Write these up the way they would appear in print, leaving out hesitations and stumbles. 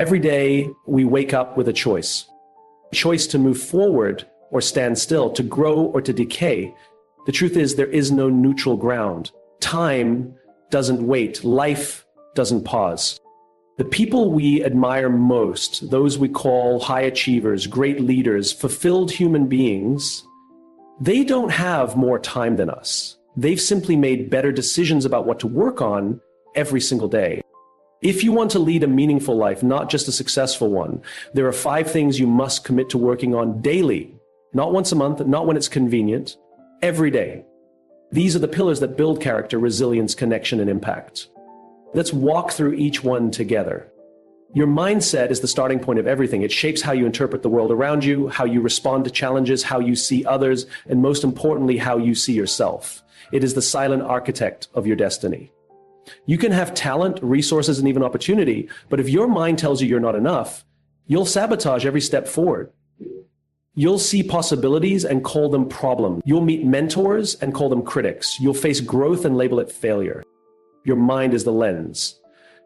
Every day we wake up with a choice. Choice to move forward or stand still, to grow or to decay. The truth is there is no neutral ground. Time doesn't wait. Life doesn't pause. The people we admire most, those we call high achievers, great leaders, fulfilled human beings, they don't have more time than us. They've simply made better decisions about what to work on every single day. If you want to lead a meaningful life, not just a successful one, there are 5 things you must commit to working on daily, not once a month, not when it's convenient, every day. These are the pillars that build character, resilience, connection, and impact. Let's walk through each one together. Your mindset is the starting point of everything. It shapes how you interpret the world around you, how you respond to challenges, how you see others, and most importantly, how you see yourself. It is the silent architect of your destiny. You can have talent, resources, and even opportunity, but if your mind tells you you're not enough, you'll sabotage every step forward. You'll see possibilities and call them problems. You'll meet mentors and call them critics. You'll face growth and label it failure. Your mind is the lens.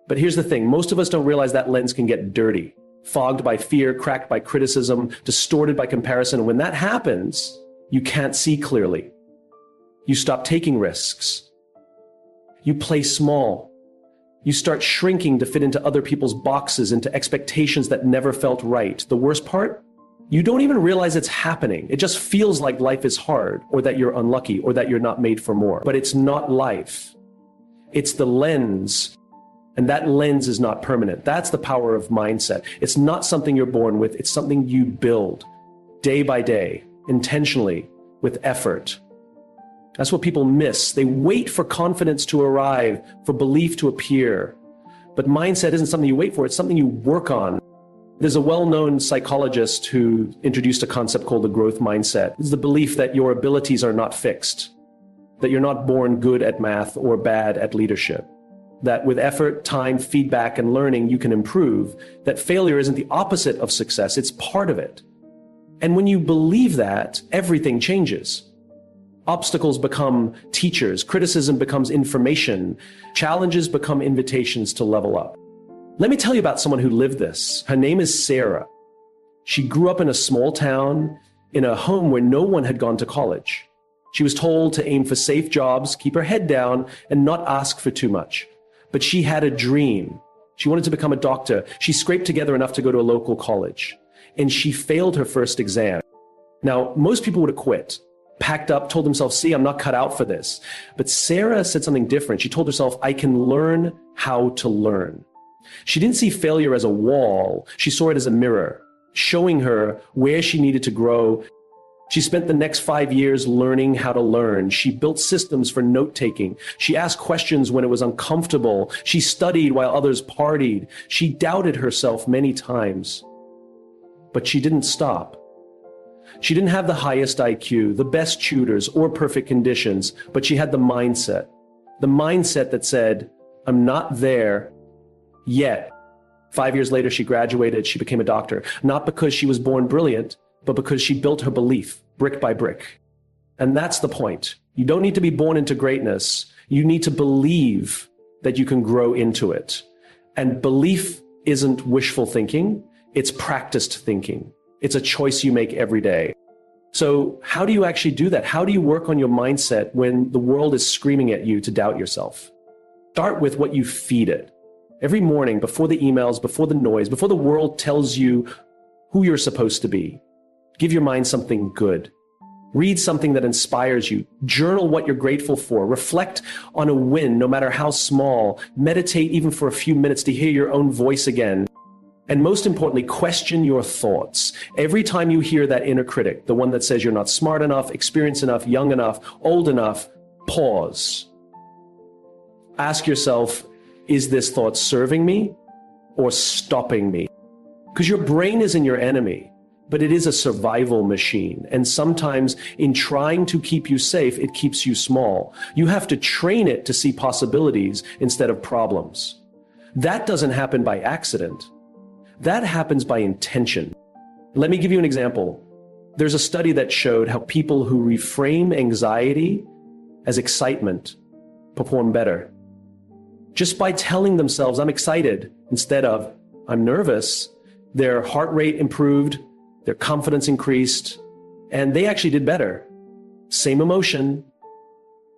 But here's the thing, most of us don't realize that lens can get dirty, fogged by fear, cracked by criticism, distorted by comparison. And when that happens, you can't see clearly. You stop taking risks. You play small. You start shrinking to fit into other people's boxes, into expectations that never felt right. The worst part? You don't even realize it's happening. It just feels like life is hard, or that you're unlucky, or that you're not made for more. But it's not life. It's the lens. And that lens is not permanent. That's the power of mindset. It's not something you're born with. It's something you build day by day, intentionally, with effort. That's what people miss. They wait for confidence to arrive, for belief to appear. But mindset isn't something you wait for. It's something you work on. There's a well-known psychologist who introduced a concept called the growth mindset. It's the belief that your abilities are not fixed, that you're not born good at math or bad at leadership, that with effort, time, feedback, and learning, you can improve, that failure isn't the opposite of success, it's part of it. And when you believe that, everything changes. Obstacles become teachers, criticism becomes information, challenges become invitations to level up. Let me tell you about someone who lived this. Her name is Sarah. She grew up in a small town, in a home where no one had gone to college. She was told to aim for safe jobs, keep her head down, and not ask for too much. But she had a dream. She wanted to become a doctor. She scraped together enough to go to a local college. And she failed her first exam. Now, most people would have quit, packed up, told themselves, see, I'm not cut out for this. But Sarah said something different. She told herself, I can learn how to learn. She didn't see failure as a wall. She saw it as a mirror, showing her where she needed to grow. She spent the next 5 years learning how to learn. She built systems for note-taking. She asked questions when it was uncomfortable. She studied while others partied. She doubted herself many times. But she didn't stop. She didn't have the highest IQ, the best tutors, or perfect conditions, but she had the mindset that said, I'm not there yet. 5 years later, she graduated. She became a doctor, not because she was born brilliant, but because she built her belief brick by brick. And that's the point. You don't need to be born into greatness. You need to believe that you can grow into it. And belief isn't wishful thinking. It's practiced thinking. It's a choice you make every day. So how do you actually do that? How do you work on your mindset when the world is screaming at you to doubt yourself? Start with what you feed it. Every morning, before the emails, before the noise, before the world tells you who you're supposed to be, give your mind something good. Read something that inspires you. Journal what you're grateful for. Reflect on a win, no matter how small. Meditate even for a few minutes to hear your own voice again. And most importantly, question your thoughts. Every time you hear that inner critic, the one that says you're not smart enough, experienced enough, young enough, old enough, pause. Ask yourself, is this thought serving me or stopping me? Because your brain isn't your enemy, but it is a survival machine. And sometimes in trying to keep you safe, it keeps you small. You have to train it to see possibilities instead of problems. That doesn't happen by accident. That happens by intention. Let me give you an example. There's a study that showed how people who reframe anxiety as excitement perform better. Just by telling themselves, I'm excited, instead of, I'm nervous, their heart rate improved, their confidence increased, and they actually did better. Same emotion,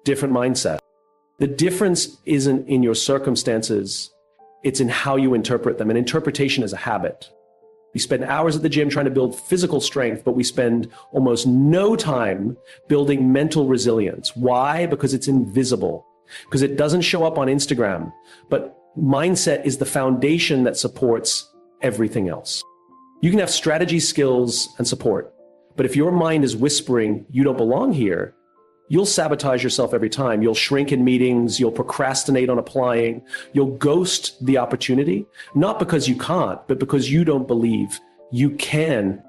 different mindset. The difference isn't in your circumstances, it's in how you interpret them. And interpretation is a habit. We spend hours at the gym trying to build physical strength, but we spend almost no time building mental resilience. Why? Because it's invisible, because it doesn't show up on Instagram. But mindset is the foundation that supports everything else. You can have strategy, skills, and support, but if your mind is whispering, you don't belong here, you'll sabotage yourself every time. You'll shrink in meetings, you'll procrastinate on applying, you'll ghost the opportunity, not because you can't, but because you don't believe you can.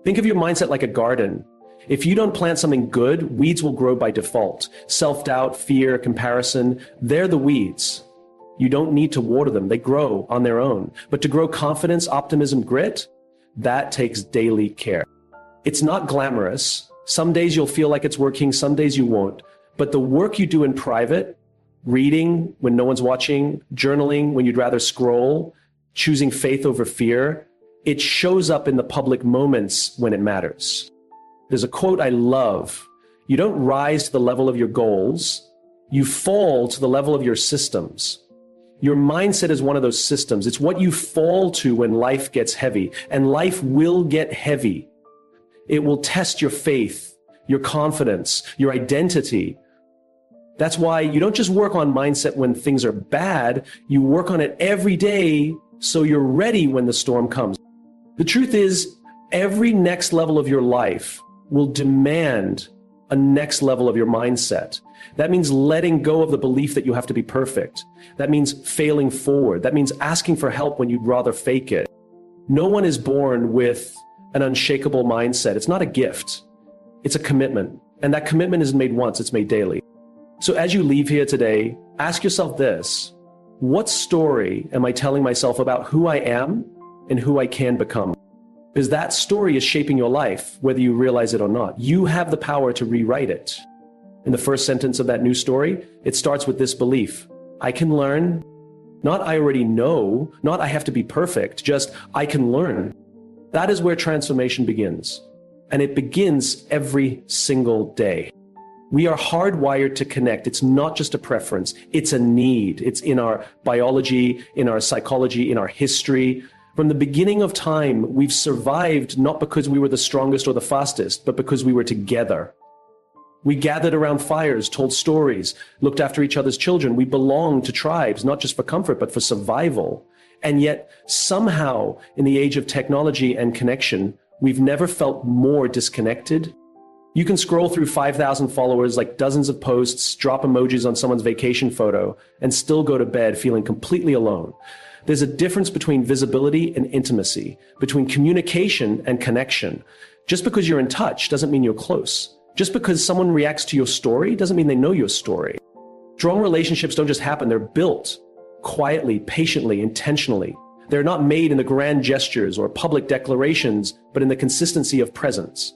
Think of your mindset like a garden. If you don't plant something good, weeds will grow by default. Self-doubt, fear, comparison, they're the weeds. You don't need to water them. They grow on their own. But to grow confidence, optimism, grit, that takes daily care. It's not glamorous. Some days you'll feel like it's working, some days you won't. But the work you do in private, reading when no one's watching, journaling when you'd rather scroll, choosing faith over fear, it shows up in the public moments when it matters. There's a quote I love. You don't rise to the level of your goals, you fall to the level of your systems. Your mindset is one of those systems. It's what you fall to when life gets heavy, and life will get heavy. It will test your faith, your confidence, your identity. That's why you don't just work on mindset when things are bad, you work on it every day so you're ready when the storm comes. The truth is, every next level of your life will demand a next level of your mindset. That means letting go of the belief that you have to be perfect. That means failing forward. That means asking for help when you'd rather fake it. No one is born with an unshakable mindset. It's not a gift. It's a commitment. And that commitment isn't made once, it's made daily. So as you leave here today, ask yourself this: what story am I telling myself about who I am and who I can become? Because that story is shaping your life, whether you realize it or not. You have the power to rewrite it. In the first sentence of that new story, it starts with this belief: I can learn. Not I already know, not I have to be perfect, just I can learn. That is where transformation begins. And it begins every single day. We are hardwired to connect. It's not just a preference, it's a need. It's in our biology, in our psychology, in our history. From the beginning of time, we've survived not because we were the strongest or the fastest, but because we were together. We gathered around fires, told stories, looked after each other's children. We belonged to tribes, not just for comfort, but for survival. And yet, somehow, in the age of technology and connection, we've never felt more disconnected. You can scroll through 5,000 followers, like dozens of posts, drop emojis on someone's vacation photo, and still go to bed feeling completely alone. There's a difference between visibility and intimacy, between communication and connection. Just because you're in touch doesn't mean you're close. Just because someone reacts to your story doesn't mean they know your story. Strong relationships don't just happen, they're built quietly, patiently, intentionally. They're not made in the grand gestures or public declarations, but in the consistency of presence.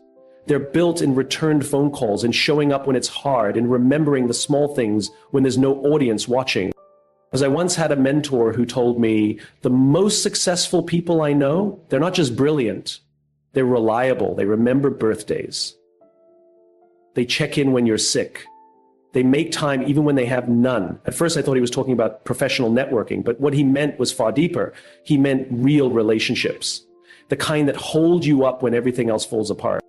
They're built in returned phone calls, in showing up when it's hard, in remembering the small things when there's no audience watching. As I once had a mentor who told me, the most successful people I know, they're not just brilliant, they're reliable, they remember birthdays. They check in when you're sick. They make time even when they have none. At first, I thought he was talking about professional networking, but what he meant was far deeper. He meant real relationships, the kind that hold you up when everything else falls apart.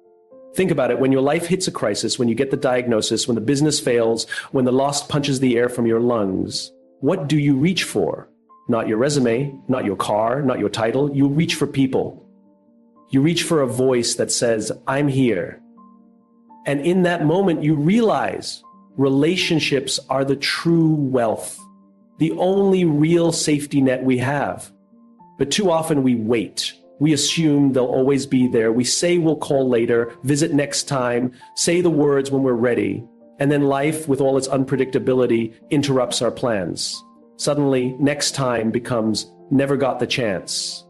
Think about it. When your life hits a crisis, when you get the diagnosis, when the business fails, when the loss punches the air from your lungs, what do you reach for? Not your resume, not your car, not your title. You reach for people. You reach for a voice that says, I'm here. And in that moment, you realize relationships are the true wealth, the only real safety net we have. But too often we wait. We assume they'll always be there. We say we'll call later, visit next time, say the words when we're ready. And then life, with all its unpredictability, interrupts our plans. Suddenly, next time becomes never got the chance.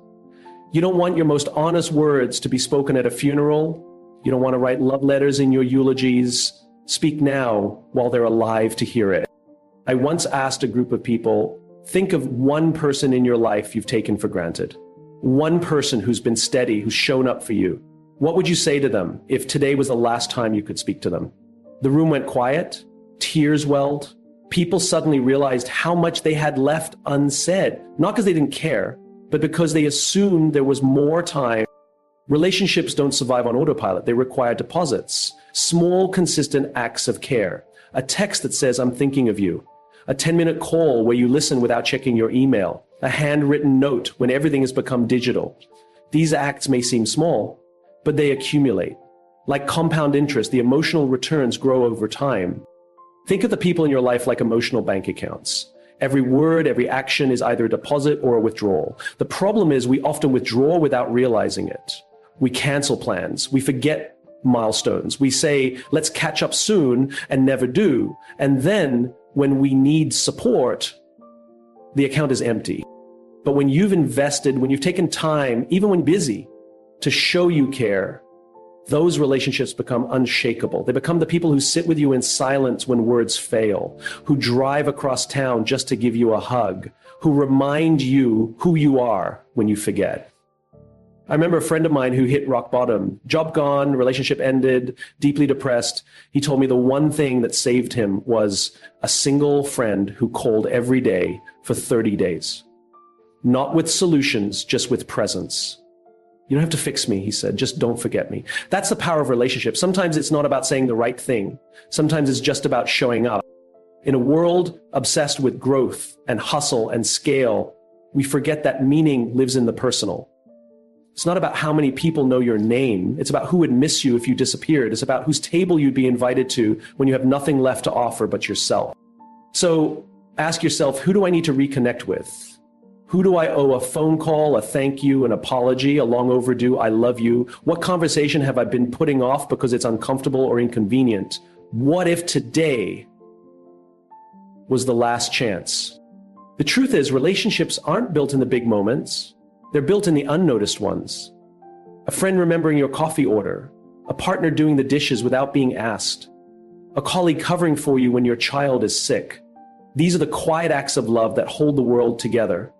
You don't want your most honest words to be spoken at a funeral. You don't want to write love letters in your eulogies. Speak now while they're alive to hear it. I once asked a group of people, think of one person in your life you've taken for granted. One person who's been steady, who's shown up for you. What would you say to them if today was the last time you could speak to them? The room went quiet, tears welled. People suddenly realized how much they had left unsaid, not because they didn't care, but because they assumed there was more time. Relationships don't survive on autopilot. They require deposits, small, consistent acts of care. A text that says, "I'm thinking of you." A 10-minute call where you listen without checking your email. A handwritten note when everything has become digital. These acts may seem small, but they accumulate. Like compound interest, the emotional returns grow over time. Think of the people in your life like emotional bank accounts. Every word, every action is either a deposit or a withdrawal. The problem is we often withdraw without realizing it. We cancel plans. We forget milestones. We say, let's catch up soon, and never do. And then when we need support, the account is empty. But when you've invested, when you've taken time, even when busy, to show you care, those relationships become unshakable. They become the people who sit with you in silence when words fail, who drive across town just to give you a hug, who remind you who you are when you forget. I remember a friend of mine who hit rock bottom, job gone, relationship ended, deeply depressed. He told me the one thing that saved him was a single friend who called every day for 30 days. Not with solutions, just with presence. You don't have to fix me, he said, just don't forget me. That's the power of relationships. Sometimes it's not about saying the right thing. Sometimes it's just about showing up. In a world obsessed with growth and hustle and scale, we forget that meaning lives in the personal. It's not about how many people know your name. It's about who would miss you if you disappeared. It's about whose table you'd be invited to when you have nothing left to offer but yourself. So ask yourself, who do I need to reconnect with? Who do I owe a phone call, a thank you, an apology, a long overdue I love you? What conversation have I been putting off because it's uncomfortable or inconvenient? What if today was the last chance? The truth is, relationships aren't built in the big moments. They're built in the unnoticed ones. A friend remembering your coffee order, a partner doing the dishes without being asked, a colleague covering for you when your child is sick. These are the quiet acts of love that hold the world together.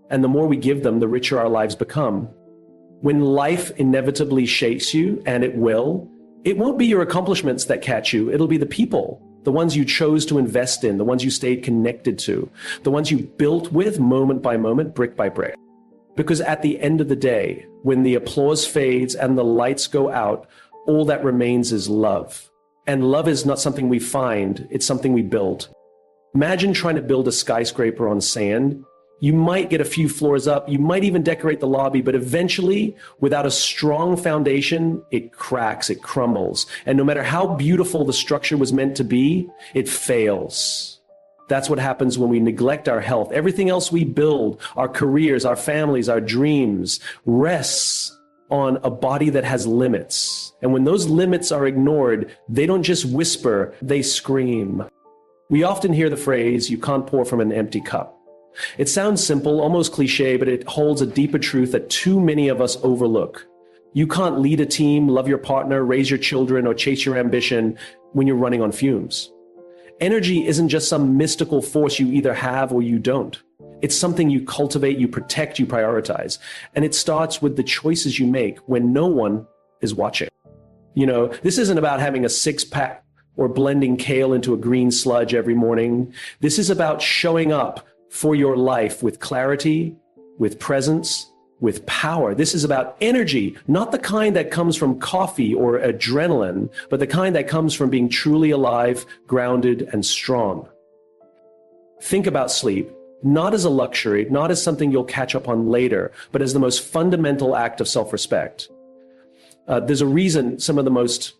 And the more we give them, the richer our lives become. When life inevitably shakes you, and it will, it won't be your accomplishments that catch you. It'll be the people, the ones you chose to invest in, the ones you stayed connected to, the ones you built with moment by moment, brick by brick. Because at the end of the day, when the applause fades and the lights go out, all that remains is love. And love is not something we find, it's something we build. Imagine trying to build a skyscraper on sand. You might get a few floors up, you might even decorate the lobby, but eventually, without a strong foundation, it cracks, it crumbles. And no matter how beautiful the structure was meant to be, it fails. That's what happens when we neglect our health. Everything else we build, our careers, our families, our dreams, rests on a body that has limits. And when those limits are ignored, they don't just whisper, they scream. We often hear the phrase, you can't pour from an empty cup. It sounds simple, almost cliche, but it holds a deeper truth that too many of us overlook. You can't lead a team, love your partner, raise your children, or chase your ambition when you're running on fumes. Energy isn't just some mystical force you either have or you don't. It's something you cultivate, you protect, you prioritize. And it starts with the choices you make when no one is watching. You know, this isn't about having a six-pack or blending kale into a green sludge every morning. This is about showing up for your life with clarity, with presence, with power. This is about energy, not the kind that comes from coffee or adrenaline, but the kind that comes from being truly alive, grounded, and strong. Think about sleep, not as a luxury, not as something you'll catch up on later, but as the most fundamental act of self-respect. There's a reason some of the most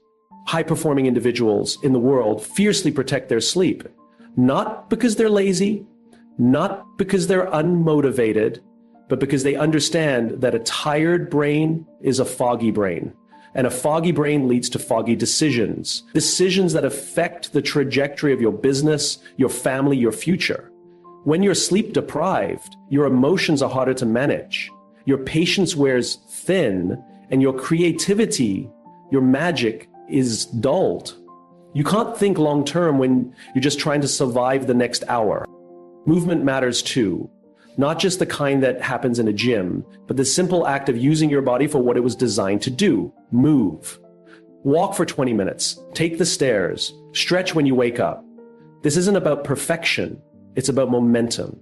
high-performing individuals in the world fiercely protect their sleep, not because they're lazy, not because they're unmotivated, but because they understand that a tired brain is a foggy brain. And a foggy brain leads to foggy decisions, decisions that affect the trajectory of your business, your family, your future. When you're sleep deprived, your emotions are harder to manage. Your patience wears thin, and your creativity, your magic is dulled. You can't think long term when you're just trying to survive the next hour. Movement matters too. Not just the kind that happens in a gym, but the simple act of using your body for what it was designed to do. Move. Walk for 20 minutes. Take the stairs. Stretch when you wake up. This isn't about perfection. It's about momentum.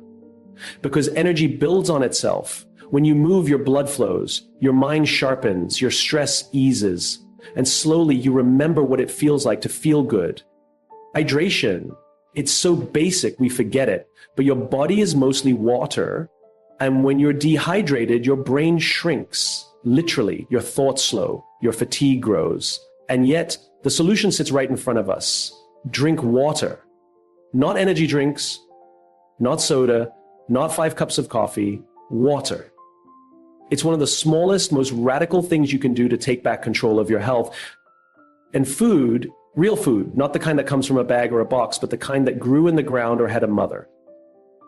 Because energy builds on itself. When you move, your blood flows, your mind sharpens, your stress eases, and slowly you remember what it feels like to feel good. Hydration. It's so basic we forget it, but your body is mostly water, and when you're dehydrated, your brain shrinks. Literally, your thoughts slow, your fatigue grows, and yet the solution sits right in front of us. Drink water. Not energy drinks, not soda, not 5 cups of coffee, water. It's one of the smallest, most radical things you can do to take back control of your health. And food, real food, not the kind that comes from a bag or a box, but the kind that grew in the ground or had a mother.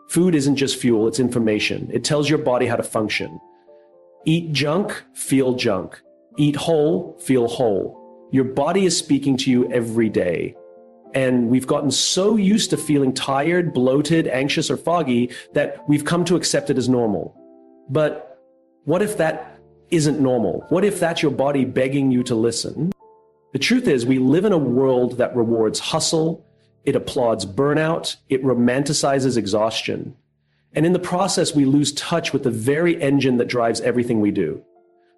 Food isn't just fuel, it's information. It tells your body how to function. Eat junk, feel junk. Eat whole, feel whole. Your body is speaking to you every day. And we've gotten so used to feeling tired, bloated, anxious, or foggy that we've come to accept it as normal. But what if that isn't normal? What if that's your body begging you to listen? The truth is, we live in a world that rewards hustle, it applauds burnout, it romanticizes exhaustion. And in the process, we lose touch with the very engine that drives everything we do.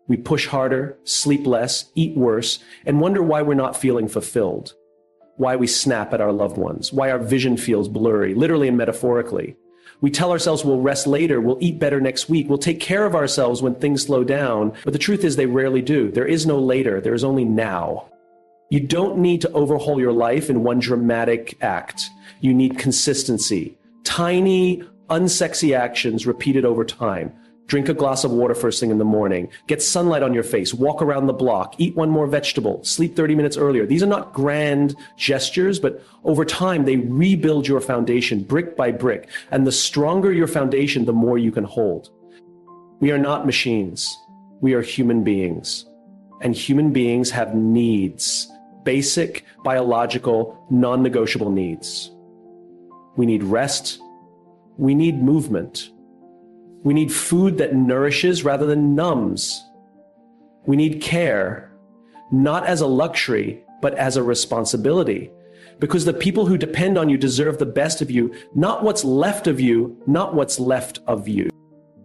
We push harder, sleep less, eat worse, and wonder why we're not feeling fulfilled. Why we snap at our loved ones, why our vision feels blurry, literally and metaphorically. We tell ourselves we'll rest later, we'll eat better next week, we'll take care of ourselves when things slow down, but the truth is they rarely do. There is no later, there is only now. You don't need to overhaul your life in one dramatic act. You need consistency. Tiny, unsexy actions repeated over time. Drink a glass of water first thing in the morning. Get sunlight on your face. Walk around the block. Eat one more vegetable. Sleep 30 minutes earlier. These are not grand gestures, but over time, they rebuild your foundation brick by brick. And the stronger your foundation, the more you can hold. We are not machines. We are human beings. And human beings have needs. Basic, biological, non-negotiable needs. We need rest. We need movement. We need food that nourishes rather than numbs. We need care, not as a luxury, but as a responsibility. Because the people who depend on you deserve the best of you, not what's left of you, not what's left of you.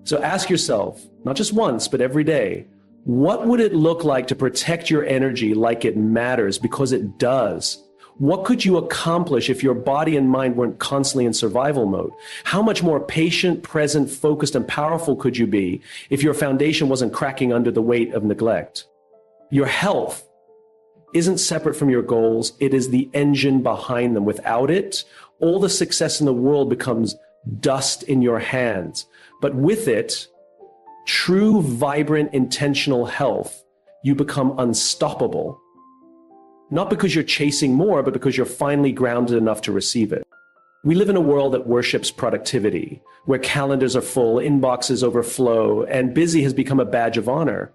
So ask yourself, not just once, but every day, what would it look like to protect your energy like it matters? Because it does. What could you accomplish if your body and mind weren't constantly in survival mode? How much more patient, present, focused, and powerful could you be if your foundation wasn't cracking under the weight of neglect? Your health isn't separate from your goals. It is the engine behind them. Without it, all the success in the world becomes dust in your hands. But with it, true, vibrant, intentional health, you become unstoppable. Not because you're chasing more, but because you're finally grounded enough to receive it. We live in a world that worships productivity, where calendars are full, inboxes overflow, and busy has become a badge of honor.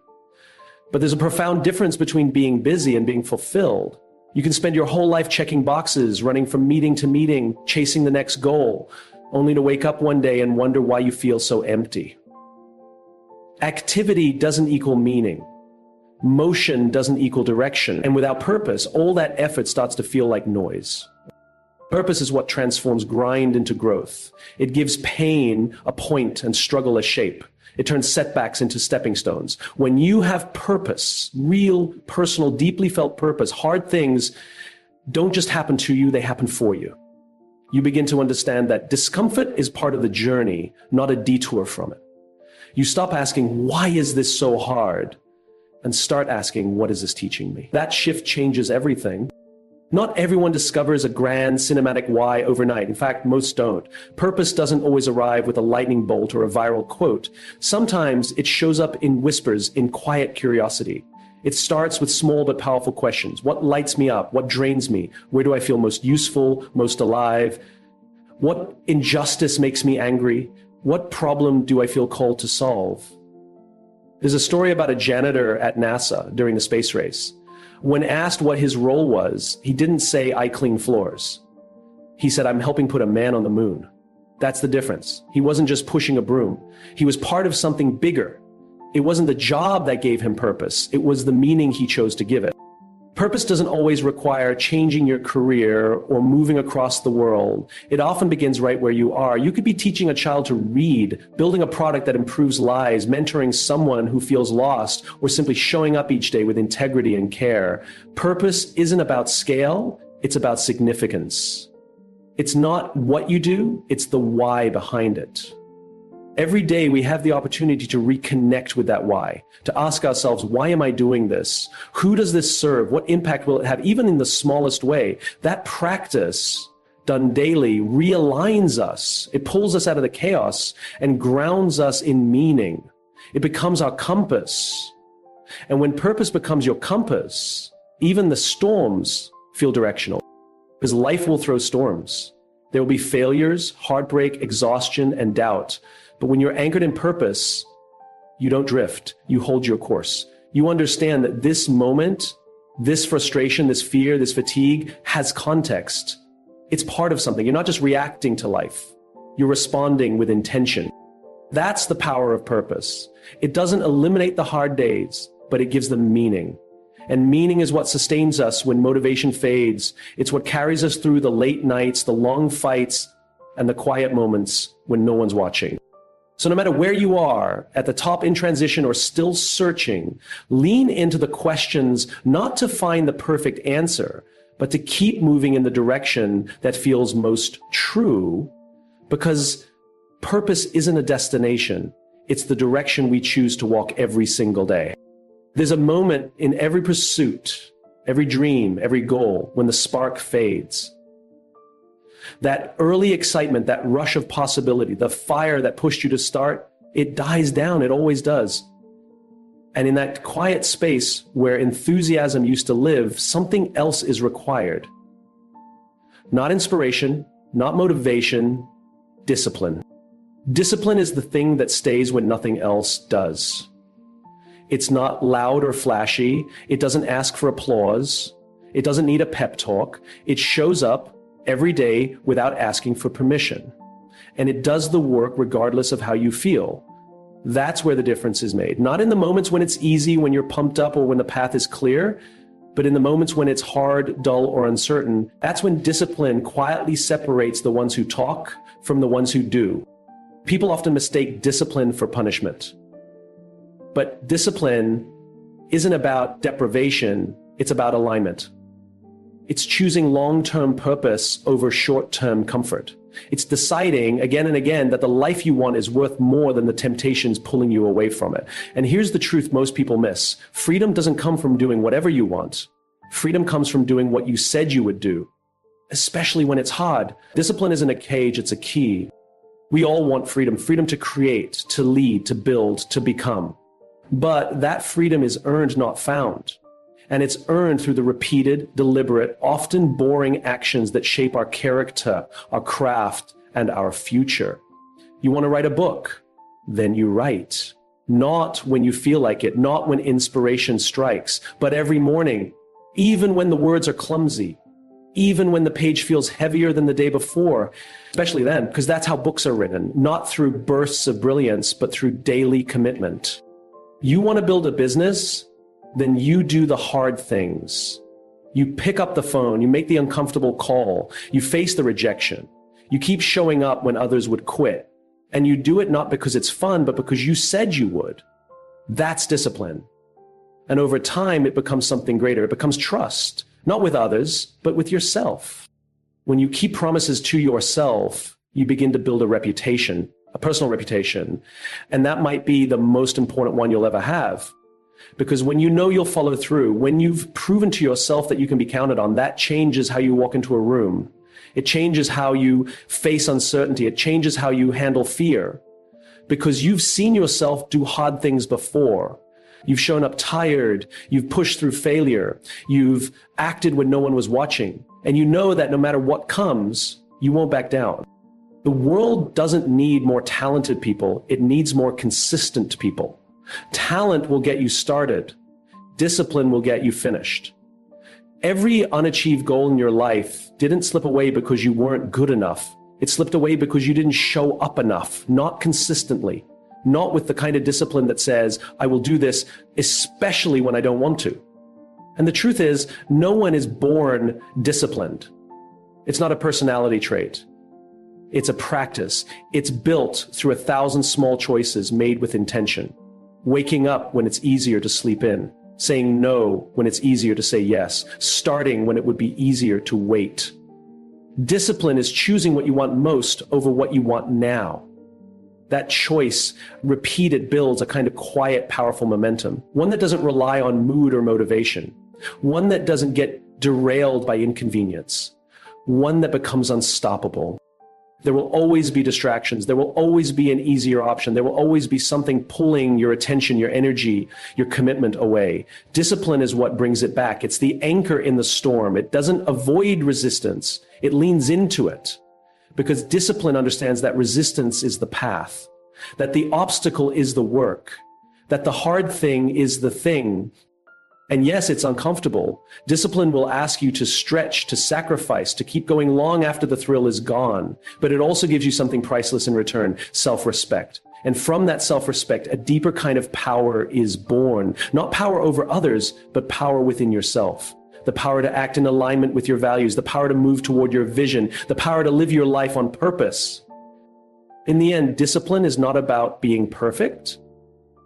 But there's a profound difference between being busy and being fulfilled. You can spend your whole life checking boxes, running from meeting to meeting, chasing the next goal, only to wake up one day and wonder why you feel so empty. Activity doesn't equal meaning. Motion doesn't equal direction. And without purpose, all that effort starts to feel like noise. Purpose is what transforms grind into growth. It gives pain a point and struggle a shape. It turns setbacks into stepping stones. When you have purpose, real, personal, deeply felt purpose, hard things don't just happen to you, they happen for you. You begin to understand that discomfort is part of the journey, not a detour from it. You stop asking, why is this so hard? And start asking, what is this teaching me? That shift changes everything. Not everyone discovers a grand cinematic why overnight. In fact, most don't. Purpose doesn't always arrive with a lightning bolt or a viral quote. Sometimes it shows up in whispers, in quiet curiosity. It starts with small but powerful questions. What lights me up? What drains me? Where do I feel most useful, most alive? What injustice makes me angry? What problem do I feel called to solve? There's a story about a janitor at NASA during the space race. When asked what his role was, he didn't say, I clean floors. He said, I'm helping put a man on the moon. That's the difference. He wasn't just pushing a broom. He was part of something bigger. It wasn't the job that gave him purpose. It was the meaning he chose to give it. Purpose doesn't always require changing your career or moving across the world. It often begins right where you are. You could be teaching a child to read, building a product that improves lives, mentoring someone who feels lost, or simply showing up each day with integrity and care. Purpose isn't about scale, it's about significance. It's not what you do, it's the why behind it. Every day we have the opportunity to reconnect with that why, to ask ourselves, why am I doing this? Who does this serve? What impact will it have? Even in the smallest way, that practice done daily realigns us. It pulls us out of the chaos and grounds us in meaning. It becomes our compass. And when purpose becomes your compass, even the storms feel directional, because life will throw storms. There will be failures, heartbreak, exhaustion, and doubt. But when you're anchored in purpose, you don't drift. You hold your course. You understand that this moment, this frustration, this fear, this fatigue has context. It's part of something. You're not just reacting to life. You're responding with intention. That's the power of purpose. It doesn't eliminate the hard days, but it gives them meaning. And meaning is what sustains us when motivation fades. It's what carries us through the late nights, the long fights, and the quiet moments when no one's watching. So no matter where you are, at the top, in transition, or still searching, lean into the questions not to find the perfect answer, but to keep moving in the direction that feels most true, because purpose isn't a destination. It's the direction we choose to walk every single day. There's a moment in every pursuit, every dream, every goal, when the spark fades. That early excitement, that rush of possibility, the fire that pushed you to start, it dies down. It always does. And in that quiet space where enthusiasm used to live, something else is required. Not inspiration, not motivation, discipline. Discipline is the thing that stays when nothing else does. It's not loud or flashy. It doesn't ask for applause. It doesn't need a pep talk. It shows up every day without asking for permission. And it does the work regardless of how you feel. That's where the difference is made. Not in the moments when it's easy, when you're pumped up, or when the path is clear, but in the moments when it's hard, dull, or uncertain. That's when discipline quietly separates the ones who talk from the ones who do. People often mistake discipline for punishment. But discipline isn't about deprivation, it's about alignment. It's choosing long-term purpose over short-term comfort. It's deciding again and again that the life you want is worth more than the temptations pulling you away from it. And here's the truth most people miss. Freedom doesn't come from doing whatever you want. Freedom comes from doing what you said you would do, especially when it's hard. Discipline isn't a cage, it's a key. We all want freedom, freedom to create, to lead, to build, to become. But that freedom is earned, not found. And it's earned through the repeated, deliberate, often boring actions that shape our character, our craft, and our future. You want to write a book? Then you write. Not when you feel like it, not when inspiration strikes, but every morning, even when the words are clumsy, even when the page feels heavier than the day before, especially then, because that's how books are written, not through bursts of brilliance, but through daily commitment. You want to build a business? Then you do the hard things. You pick up the phone, you make the uncomfortable call, you face the rejection. You keep showing up when others would quit. And you do it not because it's fun, but because you said you would. That's discipline. And over time, it becomes something greater. It becomes trust, not with others, but with yourself. When you keep promises to yourself, you begin to build a reputation, a personal reputation. And that might be the most important one you'll ever have. Because when you know you'll follow through, when you've proven to yourself that you can be counted on, that changes how you walk into a room. It changes how you face uncertainty. It changes how you handle fear. Because you've seen yourself do hard things before. You've shown up tired. You've pushed through failure. You've acted when no one was watching. And you know that no matter what comes, you won't back down. The world doesn't need more talented people. It needs more consistent people. Talent will get you started. Discipline will get you finished. Every unachieved goal in your life didn't slip away because you weren't good enough. It slipped away because you didn't show up enough, not consistently, not with the kind of discipline that says, I will do this, especially when I don't want to. And the truth is, no one is born disciplined. It's not a personality trait. It's a practice. It's built through 1,000 small choices made with intention. Waking up when it's easier to sleep in. Saying no when it's easier to say yes. Starting when it would be easier to wait. Discipline is choosing what you want most over what you want now. That choice, repeated, builds a kind of quiet, powerful momentum. One that doesn't rely on mood or motivation. One that doesn't get derailed by inconvenience. One that becomes unstoppable. There will always be distractions. There will always be an easier option. There will always be something pulling your attention, your energy, your commitment away. Discipline is what brings it back. It's the anchor in the storm. It doesn't avoid resistance. It leans into it. Because discipline understands that resistance is the path, that the obstacle is the work, that the hard thing is the thing. And yes, it's uncomfortable. Discipline will ask you to stretch, to sacrifice, to keep going long after the thrill is gone. But it also gives you something priceless in return, self-respect. And from that self-respect, a deeper kind of power is born. Not power over others, but power within yourself. The power to act in alignment with your values, the power to move toward your vision, the power to live your life on purpose. In the end, discipline is not about being perfect.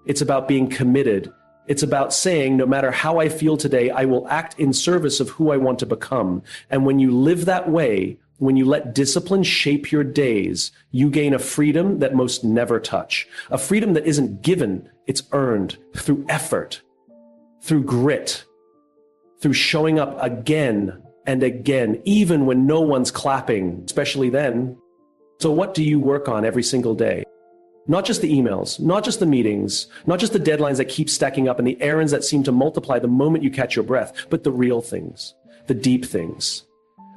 It's about being committed. It's about saying, no matter how I feel today, I will act in service of who I want to become. And when you live that way, when you let discipline shape your days, you gain a freedom that most never touch. A freedom that isn't given, it's earned through effort, through grit, through showing up again and again, even when no one's clapping, especially then. So what do you work on every single day? Not just the emails, not just the meetings, not just the deadlines that keep stacking up and the errands that seem to multiply the moment you catch your breath, but the real things, the deep things,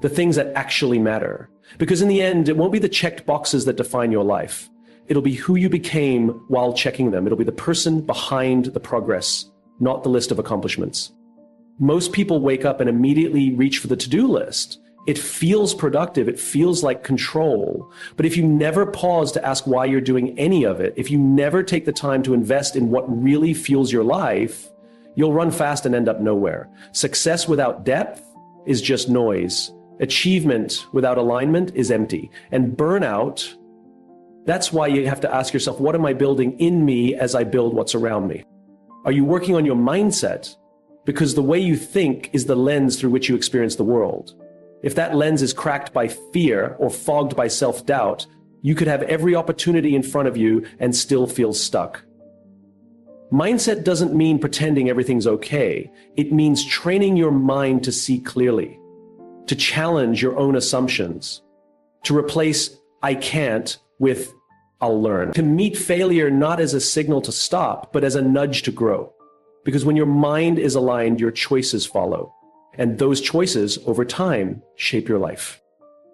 the things that actually matter. Because in the end, it won't be the checked boxes that define your life. It'll be who you became while checking them. It'll be the person behind the progress, not the list of accomplishments. Most people wake up and immediately reach for the to-do list. It feels productive. It feels like control. But if you never pause to ask why you're doing any of it, if you never take the time to invest in what really fuels your life, you'll run fast and end up nowhere. Success without depth is just noise. Achievement without alignment is empty. And burnout, that's why you have to ask yourself, what am I building in me as I build what's around me? Are you working on your mindset? Because the way you think is the lens through which you experience the world. If that lens is cracked by fear or fogged by self-doubt, you could have every opportunity in front of you and still feel stuck. Mindset doesn't mean pretending everything's okay. It means training your mind to see clearly, to challenge your own assumptions, to replace I can't with I'll learn, to meet failure not as a signal to stop, but as a nudge to grow. Because when your mind is aligned, your choices follow. And those choices, over time, shape your life.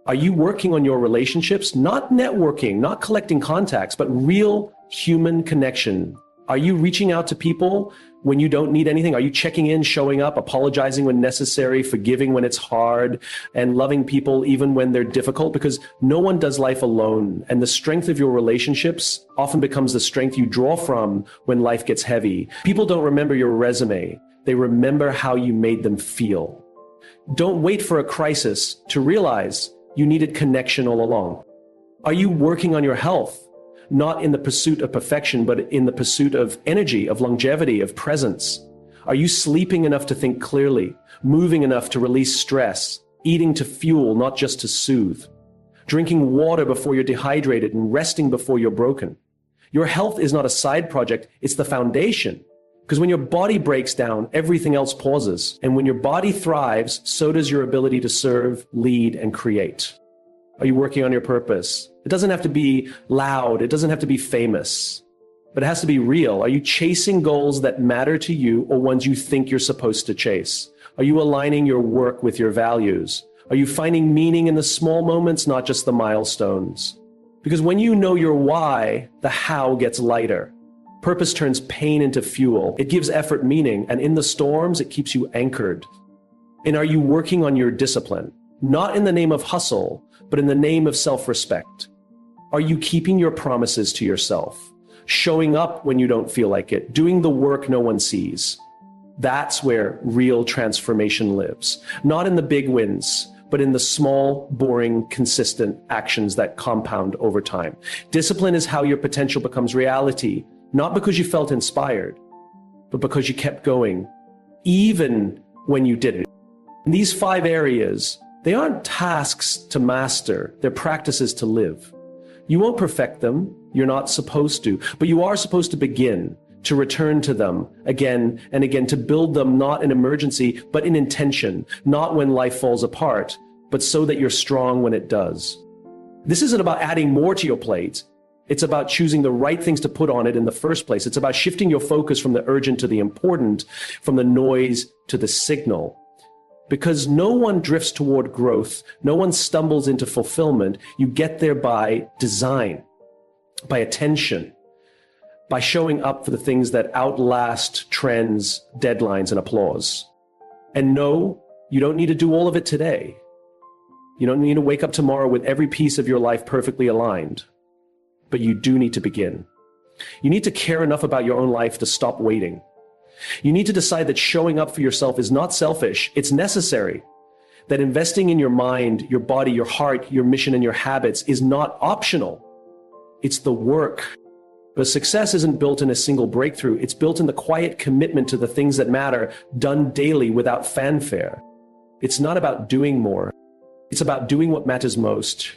Are you working on your relationships? Not networking, not collecting contacts, but real human connection. Are you reaching out to people when you don't need anything? Are you checking in, showing up, apologizing when necessary, forgiving when it's hard, and loving people even when they're difficult? Because no one does life alone. And the strength of your relationships often becomes the strength you draw from when life gets heavy. People don't remember your resume. They remember how you made them feel. Don't wait for a crisis to realize you needed connection all along. Are you working on your health? Not in the pursuit of perfection, but in the pursuit of energy, of longevity, of presence? Are you sleeping enough to think clearly, moving enough to release stress, eating to fuel, not just to soothe, drinking water before you're dehydrated and resting before you're broken? Your health is not a side project, it's the foundation. Because when your body breaks down, everything else pauses. And when your body thrives, so does your ability to serve, lead, and create. Are you working on your purpose? It doesn't have to be loud. It doesn't have to be famous. But it has to be real. Are you chasing goals that matter to you or ones you think you're supposed to chase? Are you aligning your work with your values? Are you finding meaning in the small moments, not just the milestones? Because when you know your why, the how gets lighter. Purpose turns pain into fuel. It gives effort meaning, and in the storms, it keeps you anchored. And are you working on your discipline? Not in the name of hustle, but in the name of self-respect. Are you keeping your promises to yourself? Showing up when you don't feel like it, doing the work no one sees. That's where real transformation lives. Not in the big wins, but in the small, boring, consistent actions that compound over time. Discipline is how your potential becomes reality, not because you felt inspired, but because you kept going, even when you didn't. In these 5 areas, they aren't tasks to master, they're practices to live. You won't perfect them, you're not supposed to, but you are supposed to begin, to return to them again and again, to build them not in emergency, but in intention, not when life falls apart, but so that you're strong when it does. This isn't about adding more to your plate. It's about choosing the right things to put on it in the first place. It's about shifting your focus from the urgent to the important, from the noise to the signal. Because no one drifts toward growth, no one stumbles into fulfillment. You get there by design, by attention, by showing up for the things that outlast trends, deadlines, and applause. And no, you don't need to do all of it today. You don't need to wake up tomorrow with every piece of your life perfectly aligned. But you do need to begin. You need to care enough about your own life to stop waiting. You need to decide that showing up for yourself is not selfish, it's necessary. That investing in your mind, your body, your heart, your mission, and your habits is not optional. It's the work. But success isn't built in a single breakthrough. It's built in the quiet commitment to the things that matter, done daily without fanfare. It's not about doing more. It's about doing what matters most.